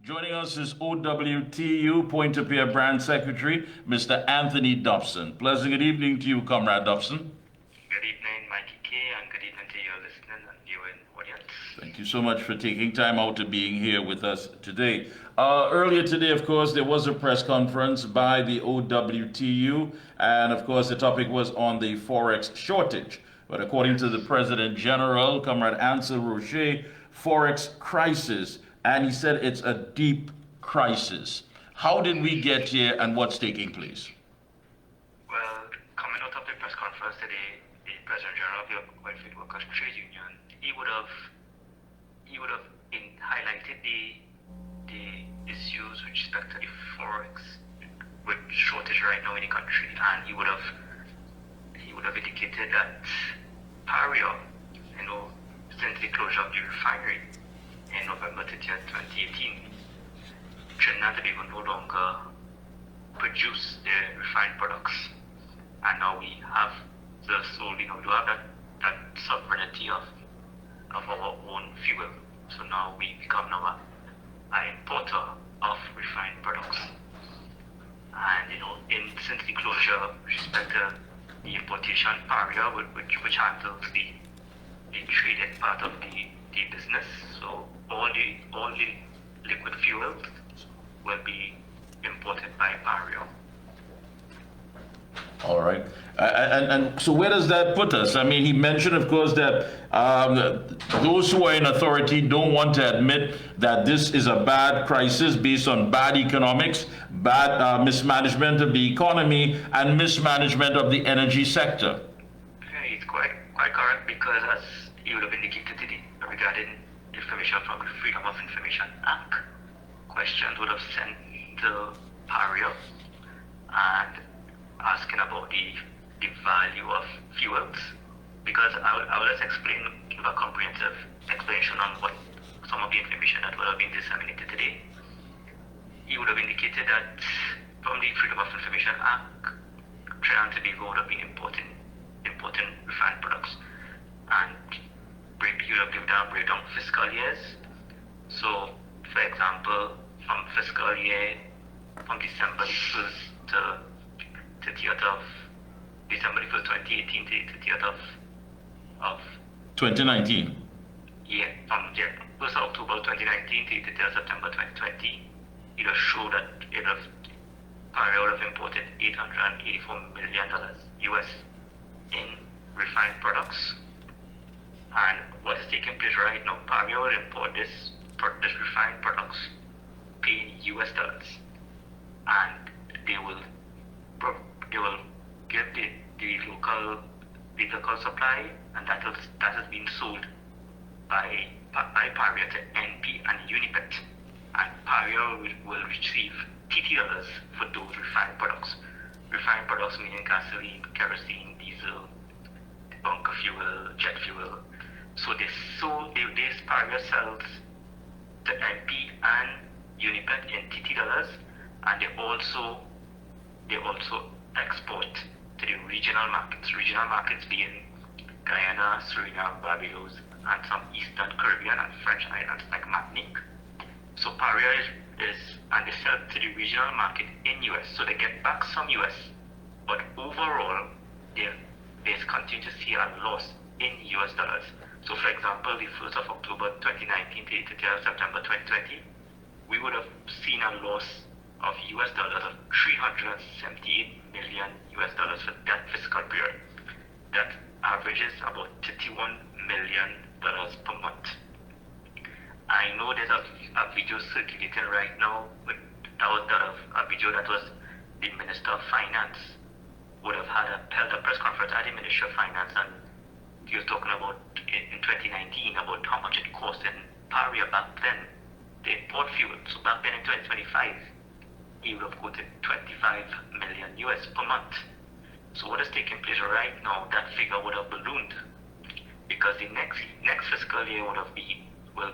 Joining us is OWTU Point-of-Peer Brand Secretary, Mr. Anthony Dopson. Pleasant good evening to you, Comrade Dopson. Good evening, Mikee, and good evening to your listening and viewing audience. Thank you so much for taking time out to being here with us today. Earlier today, of course, there was a press conference by the OWTU, and of course, the topic was on the Forex shortage. But according to the President General, Comrade Ansel Rocher, Forex crisis, and he said it's a deep crisis. How did we get here, and what's taking place? Well, coming out of the press conference today, the President General of the Welfare Workers Trade Union, he would have highlighted the issues with respect to the Forex with shortage right now in the country, and he would have indicated that Pario, since the closure of the refinery in November 30th, 2018, Trinidad and Tobago no longer produce the refined products, and now we have we do have that sovereignty of our own fuel. So now we become an importer of refined products, and since the closure with respect to the importation area, which handles the traded part of the business, so all the liquid fuels will be imported by Pario. All right. And so where does that put us? I mean, he mentioned, of course, that those who are in authority don't want to admit that this is a bad crisis based on bad economics, bad mismanagement of the economy, and mismanagement of the energy sector. Okay, it's quite correct, because as you would have indicated today regarding information from the Freedom of Information Act, questions would have sent to Pario and asking about the value of fuels, because I will just give a comprehensive explanation on what some of the information that would have been disseminated today. He would have indicated that from the Freedom of Information Act, Trinidad and Tobago would have been importing refined products, and you would have given a breakdown of fiscal years. So, for example, from fiscal year from December 1st to 30th of December 1st, 2018 to 30th of 2019. Yeah, from 1st of October 2019 to 30th of September 2020, it will show that Pario would have imported $884 million US in refined products. And what is taking place right now, Pario will import this refined products paid US dollars, and they will give the local supply, and that has been sold by Pario to NP and Unipet, and Pario will receive TT dollars for those refined products. Refined products meaning gasoline, kerosene, diesel, bunker fuel, jet fuel. So this Pario sells to NP and Unipet in TT dollars, and they also export to the regional markets being Guyana, Suriname, Barbados, and some Eastern Caribbean and French islands like Martinique. So Pario and they sell to the regional market in US, so they get back some US, but overall they continue to see a loss in US dollars. So for example, the 1st of October 2019 to the 30th of September 2020, we would have seen a loss of US dollars of $378 million US dollars for that fiscal period. That averages about $31 million per month. I know there's a video circulating right now, but a video that was the Minister of Finance would have held a press conference at the Ministry of Finance, and he was talking about in 2019 about how much it cost in Pario back then to import fuel. So back then in 2025, he would have quoted $25 million US per month. So what is taking place right now, that figure would have ballooned, because the next fiscal year will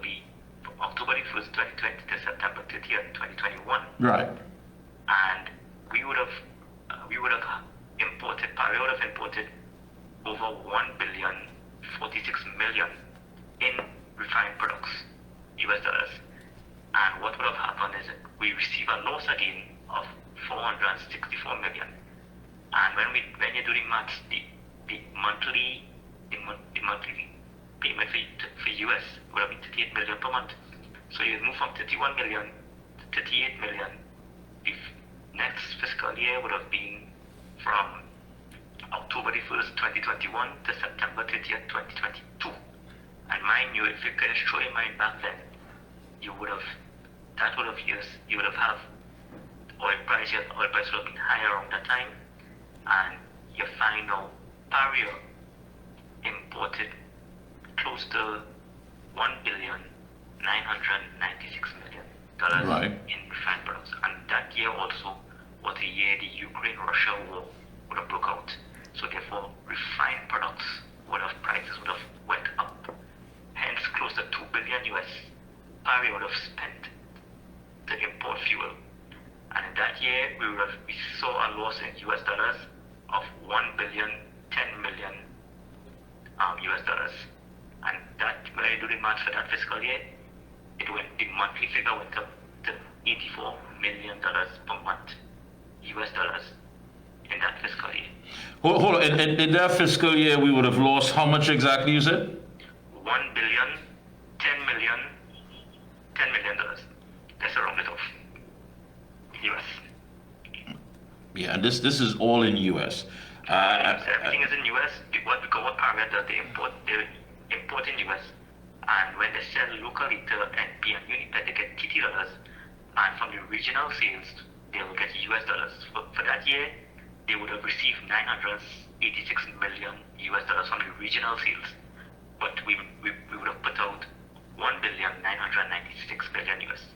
be from October 1st, 2020 to September 30th, 2021. Right. And Pario would have imported over 1,046 million in refined products, US dollars. And what would have happened 34 million. And when you do the maths, the monthly payment for US would have been 38 million per month. So you move from 31 million to 38 million. The next fiscal year would have been from October the 1st, 2021 to September 30th, 2022. And mind you, if you can show your mind back then, you would have had oil price would have been higher around that time, and you find now Pario imported close to $1,996,000,000 Right. in refined products. And that year also was the year the Ukraine-Russia war would have broke out. So therefore, refined products prices would have went up. Hence, close to $2 billion US Pario would have spent to import fuel. And in that year, we saw a loss in US dollars of $1,010,000,000 US dollars. And that, when I do the math for that fiscal year, the monthly figure went up to $84 million per month, US dollars, in that fiscal year. Hold on. In that fiscal year, we would have lost how much exactly, you said? $10 million. That's around it off. US. Yeah, and this is all in US. Everything is in US. What Pario does, they import in US, and when they sell locally to NP and Unipet, they get TT dollars, and from the regional sales, they will get US dollars. For that year, they would have received $986 million US dollars from the regional sales, but we would have put out $1,996,000,000 US.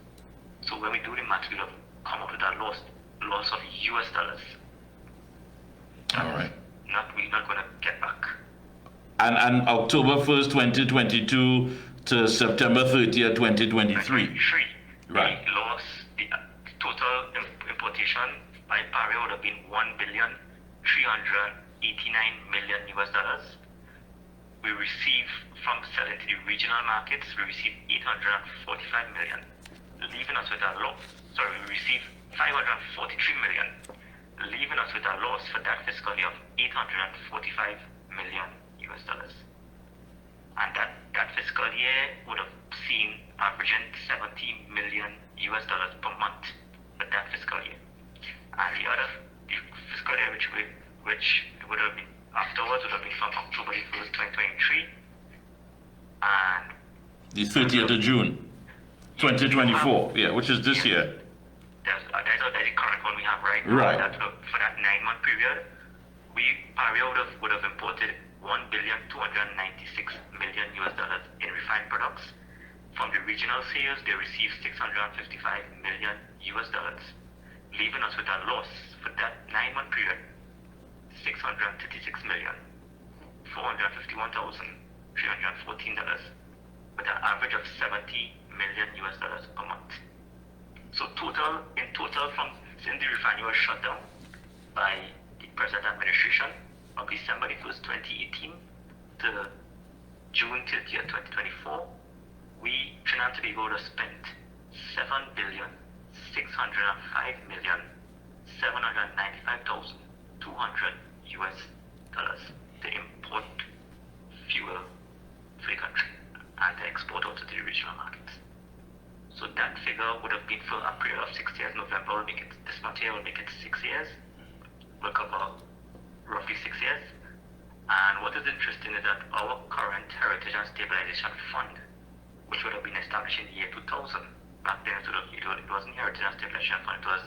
So when we do the math, we would have come up with a loss of US dollars. All right. We're not going to get back. And October 1st, 2022 to September 30th, 2023. Right. We lost the total importation by Pario would have been $1,389,000,000 US dollars. We received from selling to the regional markets, we received $845 million, leaving us with a loss. Sorry, we received $543 million, leaving us with a loss for that fiscal year of $845 million US dollars. And that fiscal year would have seen averaging $70 million US dollars per month for that fiscal year. And the other fiscal year which would have been afterwards would have been from October 1st, 2023 and The 30th of June, 2024. Yeah, which is this year. That's the current one we have right now. Right. For that 9-month period, Pario would have imported $1,296,000,000 US dollars in refined products. From the regional sales, they received $655 million US dollars, leaving us with a loss for that 9-month period, $636,451,314, with an average of $70 million US dollars per month. So in total, from since the refinery was shut down by the present administration of December 1st, 2018 to June 30th, 2024, Trinidad and Tobago would have spent $7,605,795,200 US dollars to import fuel for the country and to export out to the regional markets. So that figure would have been for a period of 6 years. November will make it, this month here will make it 6 years. We'll cover roughly 6 years. And what is interesting is that our current Heritage and Stabilization Fund, which would have been established in the year 2000, back then it wasn't Heritage and Stabilization Fund, it was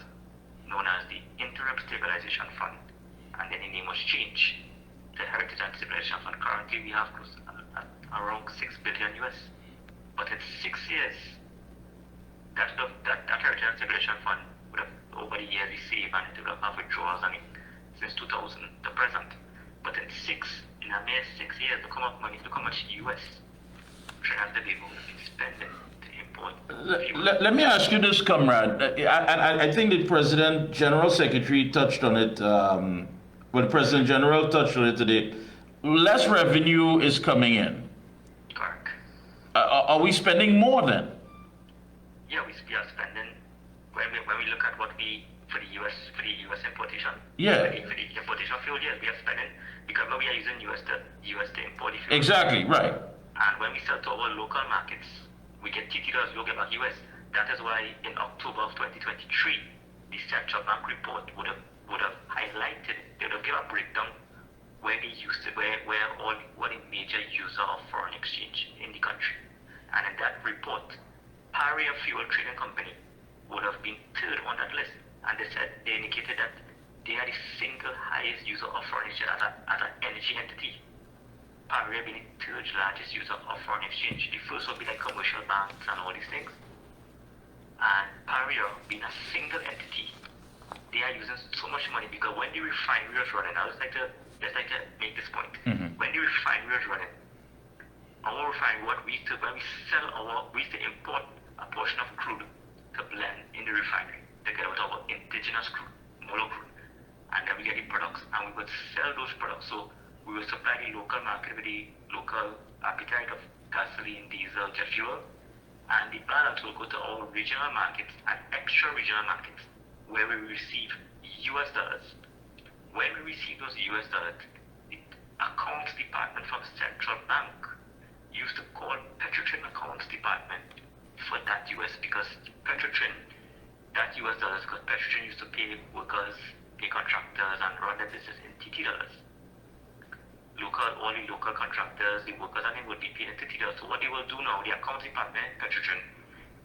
known as the Interim Stabilization Fund, and then the name was changed to Heritage and Stabilization Fund. Currently we have close around $6 billion US, but in 6 years, that Heritage and Stabilization Fund would have over the years received and it would have withdrawals on it since 2000 to present. But in a mere 6 years, look how much US Trinidad and Tobago would have been spending to import fuel. Let me ask you this, comrade. I think the President General Secretary touched on it. The President General touched on it today. Less revenue is coming in. Correct. Are we spending more then? Yeah, we are spending. When we look at what we for the US importation. Yeah. For the importation of fuel, yes, we are spending because we are using US to import the fuel. Exactly, right. And when we sell to our local markets, we get $30 local back US. That is why in October of 2023, the Central Bank report would have highlighted, they would have given a breakdown where they used to, where all what a major user of foreign exchange in the country. And in that report, Paria Fuel Trading Company would have been third on that list. And they indicated that they are the single highest user of foreign exchange as an energy entity. Paria being the third largest user of foreign exchange. The first would be like commercial banks and all these things. And Paria being a single entity, they are using so much money because when the refinery was running, I just like to make this point. Mm-hmm. When the refinery was running, our refinery, when we sell we used to import a portion of crude to blend in the refinery to get out our indigenous crude, mono crude, and then we get the products and we would sell those products. So we will supply the local market with the local appetite of gasoline, diesel, jet fuel, and the balance will go to our regional markets and extra regional markets where we receive US dollars. When we receive those US dollars, the accounts department from central bank used to call Petrotrin accounts department for that US because Petrotrin, that US dollars, because Petrotrin used to pay workers, pay contractors, and run their business in TT dollars. All the local contractors, the workers, and they would be paid in TT dollars. So what they will do now, the accounts department, Petrotrin,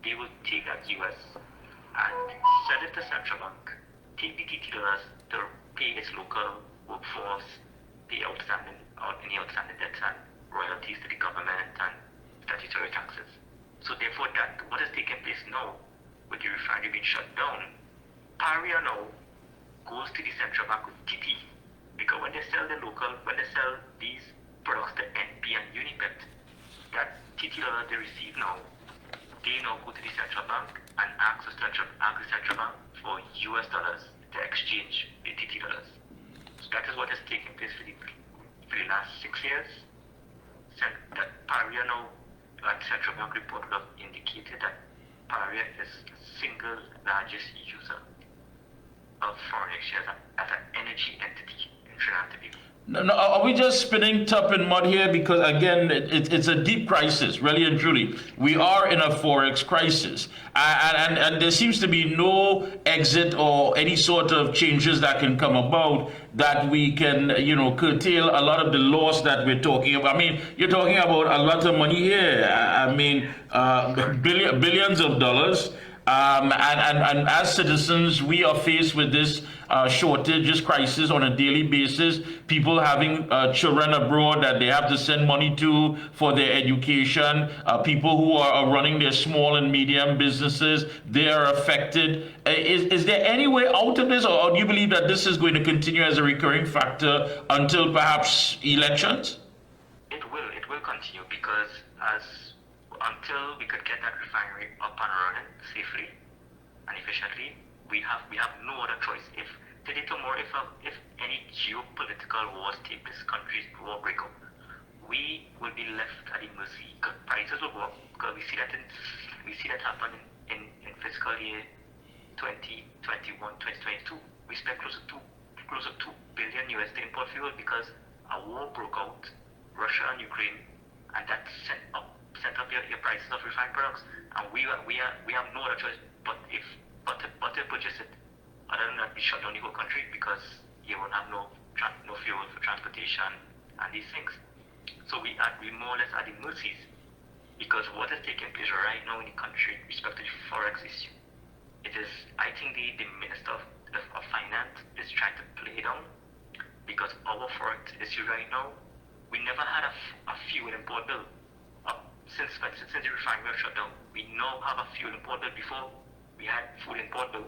they will take that US and sell it to central bank, take the TT dollars to pay its local workforce, pay any outstanding debts and royalties to the government and statutory taxes. So therefore, that what is taking place now with the refinery being shut down, Paria now goes to the central bank with TT because when they sell these products to NP and Unipet, that TT dollars they receive now, they now go to the central bank and ask the central bank for US dollars to exchange the TT dollars. So that is what is taking place for the last 6 years. That Paria now, and central bank report would have indicated that Paria is the single largest user of foreign exchange as an energy entity in Trinidad and Tobago. No, are we just spinning top in mud here? Because again, it's a deep crisis, really and truly. We are in a Forex crisis, and there seems to be no exit or any sort of changes that can come about that we can, curtail a lot of the loss that we're talking about. I mean, you're talking about a lot of money here. I mean, billions of dollars. And as citizens, we are faced with this shortage, this crisis on a daily basis. People having children abroad that they have to send money to for their education. People who are running their small and medium businesses, they are affected. Is there any way out of this, or do you believe that this is going to continue as a recurring factor until perhaps elections? It will continue because until we could get that refinery up and running safely and efficiently, we have no other choice. If today, tomorrow, if any geopolitical wars take place, countries war break out, we will be left at the mercy. Prices will go up because we see that happen in fiscal year 2021, 2022. We spent close to $2 billion to import fuel because a war broke out, Russia and Ukraine, and that sent up your prices of refined products, and we have no other choice but to purchase it. Other than that, we shut down the whole country because you won't have no fuel for transportation and these things. So we more or less at the mercies because what is taking place right now in the country with respect to the Forex issue, I think the Minister of Finance is trying to play down because our Forex issue right now, we never had a fuel import bill. Since the refinery was shut down, we now have a fuel import bill. Before, we had food import bill,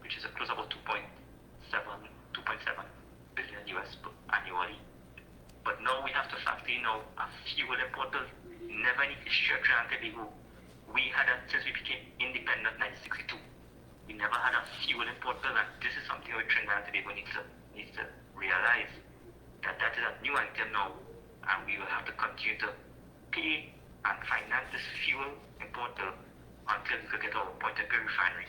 which is close about 2.7 billion US annually. But now we have to factor in a fuel import bill. Never any issue at Trinidad and Tobago. We had that since we became independent in 1962. We never had a fuel import bill, and this is something that Trinidad and Tobago needs to realize that is a new item now, and we will have to continue to pay and finance this fuel import bill until we could get our point-of-pay refinery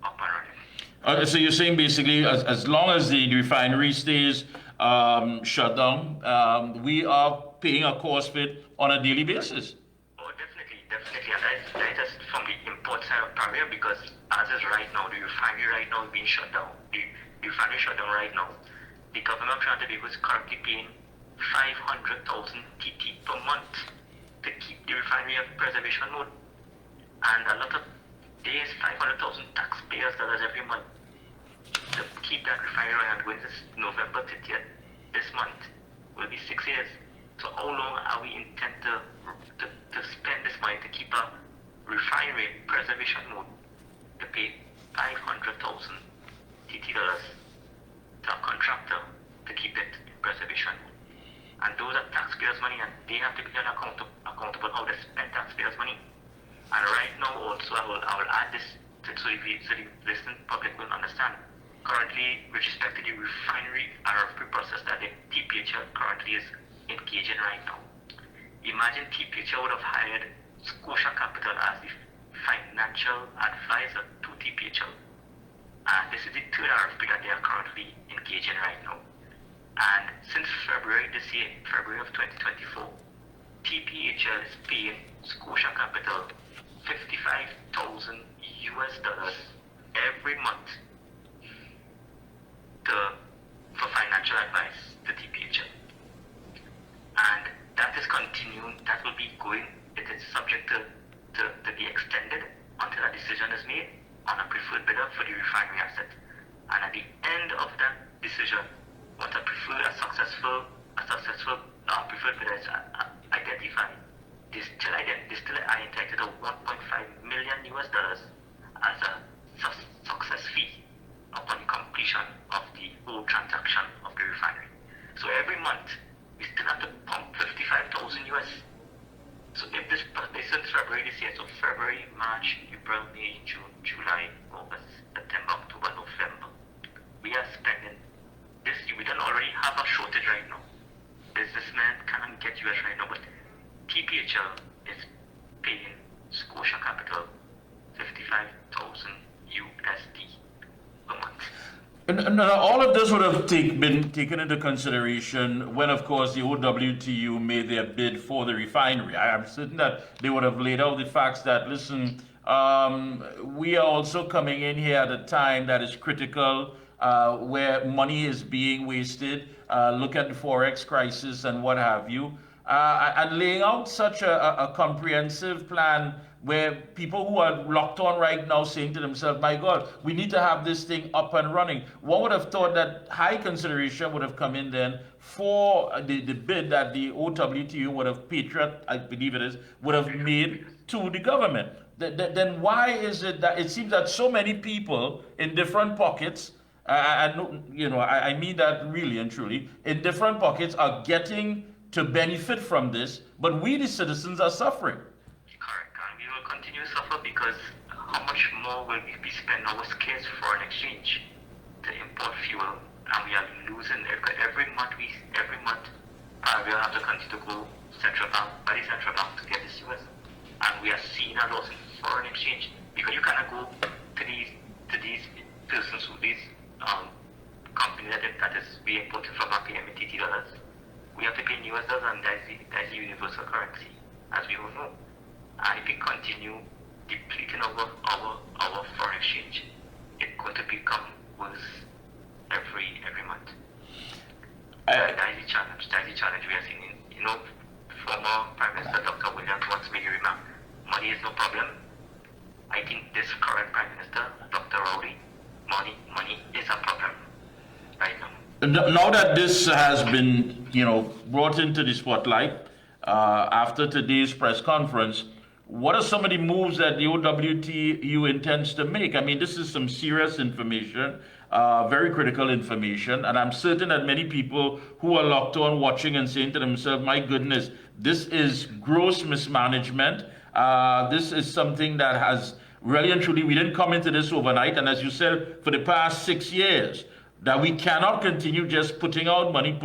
up and running. So you're saying basically, as long as the refinery stays shut down, we are paying a cost for it on a daily basis. Oh, definitely, definitely. And that is from the import side of barrier because as is right now, the refinery right now is being shut down. The refinery shut down right now. The government of Trinidad and Tobago is currently paying 500,000 TT per month to keep the refinery of preservation mode. And a lot of days, 500,000 taxpayers dollars every month to keep that refinery running. And when this November 30th, this month, will be 6 years. So how long are we intend to spend this money to keep a refinery preservation mode to pay 500,000 TT dollars to a contractor to keep it in preservation mode? And those are taxpayers' money, and they have to be held accountable how they spend taxpayers' money. And right now, also, I will add this so the listening public will understand. Currently, with respect to the refinery RFP process that the TPHL currently is engaging right now, imagine TPHL would have hired Scotia Capital as the financial advisor to TPHL. And this is the third RFP that they are currently engaging right now. And since February this year, February of 2024, TPHL is paying Scotia Capital $55,000 every month for financial advice to TPHL. And that is continuing, that will be going, it is subject to be extended until a decision is made on a preferred bidder for the refinery asset. And at the end of that decision, once a successful preferred bidder is identified, they still are entitled to $1.5 million as a success fee upon completion of the whole transaction of the refinery. So every month, we still have to pump $55,000. So if this since February this year, so February, March, April, May, June, July, August, September, October, November, we are spending this. We don't already have a shortage right now. Businessmen cannot get US right now, but TPHL is paying Scotia Capital $55,000 per month. And all of this would have been taken into consideration when, of course, the OWTU made their bid for the refinery. I am certain that they would have laid out the facts that, listen, we are also coming in here at a time that is critical, where money is being wasted. Look at the Forex crisis and what have you. And laying out such a comprehensive plan where people who are locked on right now saying to themselves, my God, we need to have this thing up and running. One would have thought that high consideration would have come in then for the bid that the OWTU would have, Patriot, I believe it is, would have made to the government. Then why is it that it seems that so many people in different pockets, and you know, I mean that really and truly, in different pockets are getting to benefit from this, but we the citizens are suffering? Continue to suffer because how much more will we be spending our scarce foreign exchange to import fuel, and we are losing every month. We will have to continue to go central bank to get this US, and we are seeing a loss in foreign exchange because you cannot go to these persons, these companies that is we imported from our paying TT dollars. We have to pay in US dollars, and that's the universal currency, as we all know. And if we continue depleting our foreign exchange, it's going to become worse every month. That is the challenge. That is the challenge we are seeing. Former Prime Minister Dr. Williams once made a remark, money is no problem. I think this current Prime Minister, Dr. Rowley, money is a problem right now. Now that this has been, brought into the spotlight after today's press conference, what are some of the moves that the OWTU intends to make? I mean, this is some serious information, very critical information, and I'm certain that many people who are locked on watching and saying to themselves, my goodness, this is gross mismanagement. This is something that has really and truly, we didn't come into this overnight, and as you said, for the past 6 years, that we cannot continue just putting out money,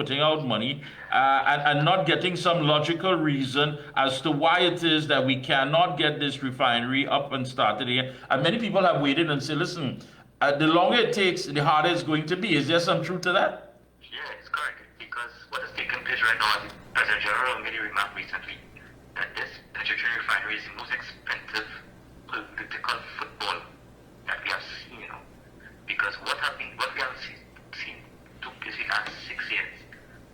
and not getting some logical reason as to why it is that we cannot get this refinery up and started again. And many people have waited and said, listen, the longer it takes, the harder it's going to be. Is there some truth to that? Yeah, it's correct. Because what has taken place right now, as the President General made a remark recently, that this petroleum refinery is the most expensive political football that we have seen, because what we have seen took place in the last 6 years.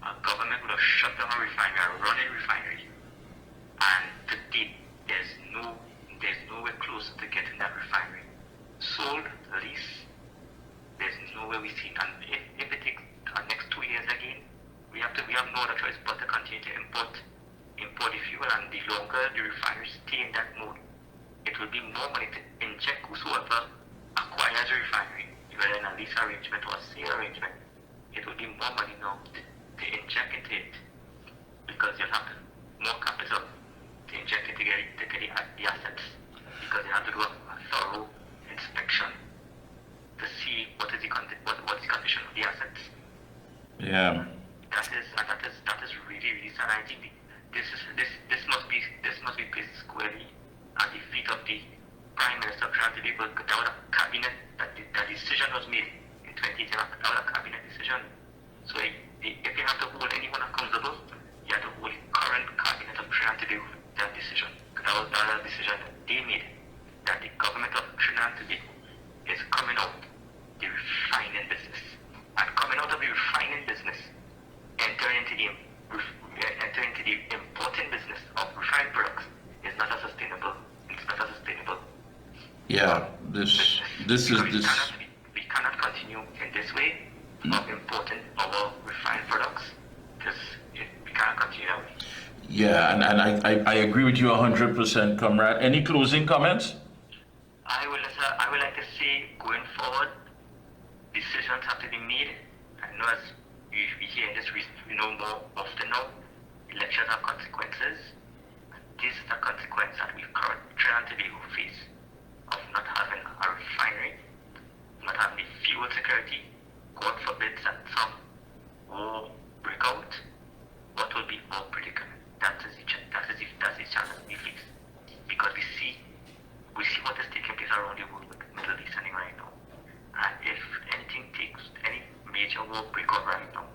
Our government would have shut down a refinery, a running refinery, and to date, there's nowhere close to getting that refinery sold, leased. There's nowhere we see, and if it takes the next 2 years again, we have no other choice but to continue to import the fuel, and the longer the refineries stay in that mode, it will be more money to inject whosoever acquires a refinery, whether in a lease arrangement or a sale arrangement. It will be more money now to inject into it, because you'll have more capital to inject into the assets, because you have to do a thorough inspection to see what is the condition of the assets. Yeah. That is really, really sad. I think this must be placed squarely at the feet of the Prime Minister trying to be, but that was a cabinet that decision was made in 2018. That was a cabinet decision. So if you have to hold anyone accountable, you have to hold the current cabinet of Trinidad to do that decision. That was a decision that they made, that the government of Trinidad and Tobago is coming out the refining business, and coming out of the refining business, entering into the importing business of refined products is not a sustainable. It's not a sustainable. Yeah, this is this. We cannot continue in this way of importing our refined products. We cannot continue that way. Yeah, and I agree with you 100%, comrade. Any closing comments? I would like to say, going forward, decisions have to be made. I know as we hear in this, we know more often now, elections have consequences. This is the consequence that we currently trying to face of not having a refinery, not having the fuel security. God forbid that some war break out. What will be our predicament? That is the challenge we face, because we see what is taking place around the world with the Middle East right now. And if any major war break out right now,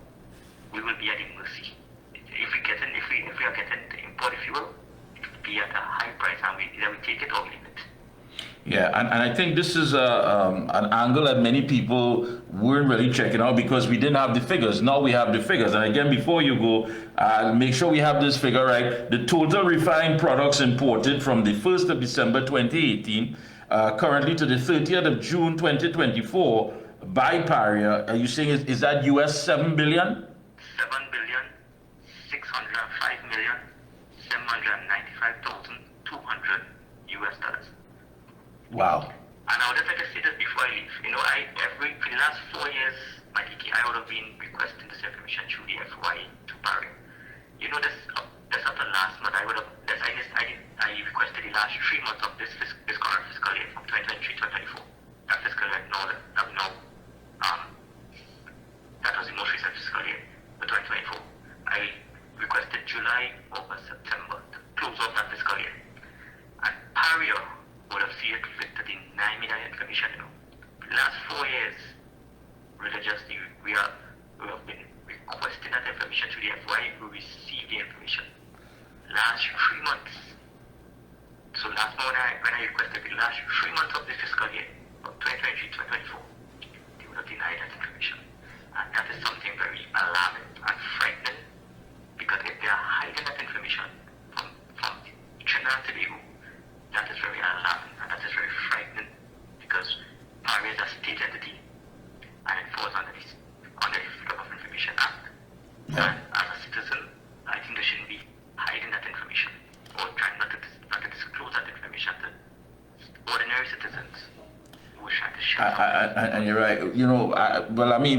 we will be at the mercy. If we are getting the imported fuel, it will be at a high price, and either we take it or leave it. Yeah, and I think this is an angle that many people weren't really checking out, because we didn't have the figures. Now we have the figures. And again, before you go, make sure we have this figure right. The total refined products imported from the 1st of December 2018 currently to the 30th of June 2024 by Paria, are you saying is that US 7 billion? 7,605,795,200 US dollars. Wow. And I would just like to say this before I leave. For the last 4 years, Mikee, I would have been requesting this information through the FY to Paria. This after last month, I requested the last 3 months of this current fiscal year, from 2023 to 2024. That fiscal year, that was the most recent fiscal year, for 2024. I requested July, August, September to close off that fiscal year. And Paria would have seen it fit to deny me that information. The last 4 years, religiously, we have been requesting that information to the FY. We received the information. Last 3 months. So last month when I requested the last 3 months of the fiscal year, from 2023 to 2024, they would have denied that information. And that is something very alarming and frightening, because if they are hiding that information from Trinidad and Tobago, that is very alarming and that is very frightening, because Paria is a state entity and it falls under the Freedom of Information Act. Yeah. And as a citizen, I think they shouldn't be hiding that information or trying not to disclose that information to ordinary citizens who are trying to share. And you're right.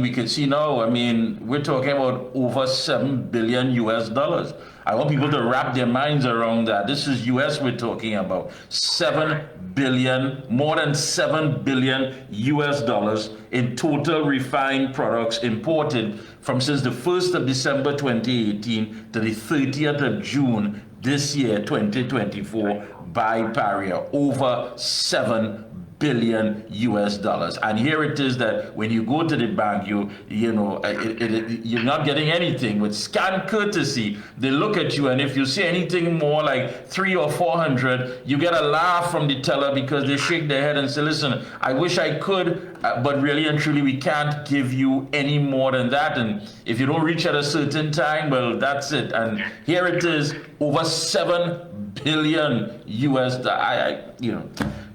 We can see now, we're talking about over 7 billion US dollars. I want people to wrap their minds around that. This is US we're talking about. 7 billion, more than 7 billion US dollars in total refined products imported from since the 1st of December 2018 to the 30th of June this year, 2024, by Paria. Over 7 billion US dollars. And here it is that when you go to the bank, you're not getting anything. With scan courtesy, they look at you, and if you say anything more like 300 or 400, you get a laugh from the teller because they shake their head and say, listen, I wish I could, but really and truly we can't give you any more than that. And if you don't reach at a certain time, well, that's it. And here it is, over 7 billion US dollars.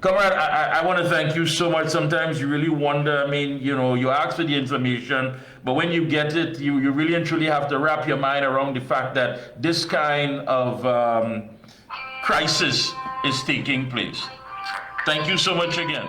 Comrade, I want to thank you so much. Sometimes you really wonder, you ask for the information, but when you get it, you really and truly have to wrap your mind around the fact that this kind of crisis is taking place. Thank you so much again.